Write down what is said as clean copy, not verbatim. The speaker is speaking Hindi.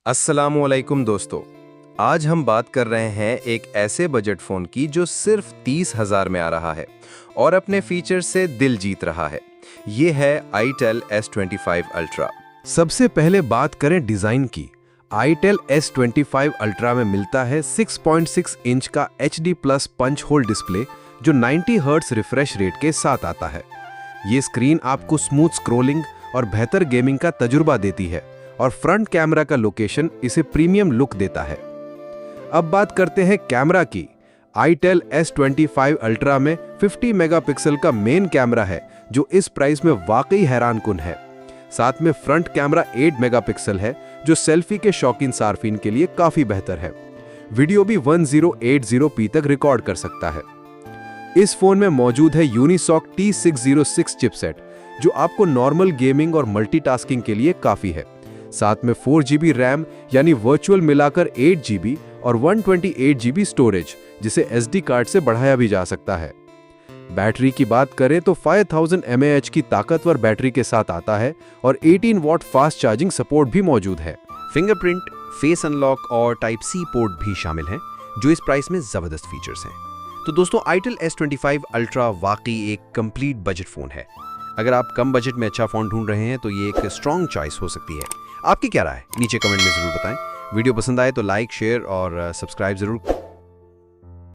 अस्सलाम वालेकुम दोस्तों, आज हम बात कर रहे हैं एक ऐसे बजट फ़ोन की जो सिर्फ 30,000 में आ रहा है और अपने फीचर से दिल जीत रहा है। ये है itel S25 Ultra। सबसे पहले बात करें डिज़ाइन की। itel S25 Ultra में मिलता है 6.6 इंच का HD plus punch hole display जो 90 हर्ट्ज रिफ्रेश रेट के साथ आता है। ये स्क्रीन आपको स्मूथ स्क्रोलिंग और बेहतर गेमिंग का तजुर्बा देती है और फ्रंट कैमरा का लोकेशन इसे प्रीमियम लुक देता है। अब बात करते हैं कैमरा की। itel S25 Ultra में 50 मेगापिक्सल का मेन कैमरा है जो इस प्राइस में वाकई हैरानकुन है। साथ में फ्रंट कैमरा 8 मेगापिक्सल है जो सेल्फी के शौकीन सार्फिन के लिए काफी बेहतर है। वीडियो भी 1080p तक रिकॉर्ड कर सकता है। इस फोन में मौजूद है यूनिसॉक T606 चिपसेट जो आपको नॉर्मल गेमिंग और मल्टीटास्किंग के लिए काफी है। साथ में 4GB रैम यानी वर्चुअल मिलाकर 8GB और 128GB स्टोरेज जिसे SD कार्ड से बढ़ाया भी जा सकता है। बैटरी की बात करें तो 5000 mAh की ताकतवर बैटरी के साथ आता है और 18 वॉट फास्ट चार्जिंग सपोर्ट भी मौजूद है। फिंगरप्रिंट, फेस अनलॉक और टाइप सी पोर्ट भी शामिल हैं जो इस प्राइस में जबरदस्त फीचर्स हैं। तो दोस्तों itel S25 Ultra वाकई एक कंप्लीट बजट फोन है। अगर आप कम बजट में अच्छा फोन ढूंढ रहे हैं तो ये एक स्ट्रॉन्ग चॉइस हो सकती है। आपकी क्या राय है नीचे कमेंट में जरूर बताएं। वीडियो पसंद आए तो लाइक, शेयर और सब्सक्राइब जरूर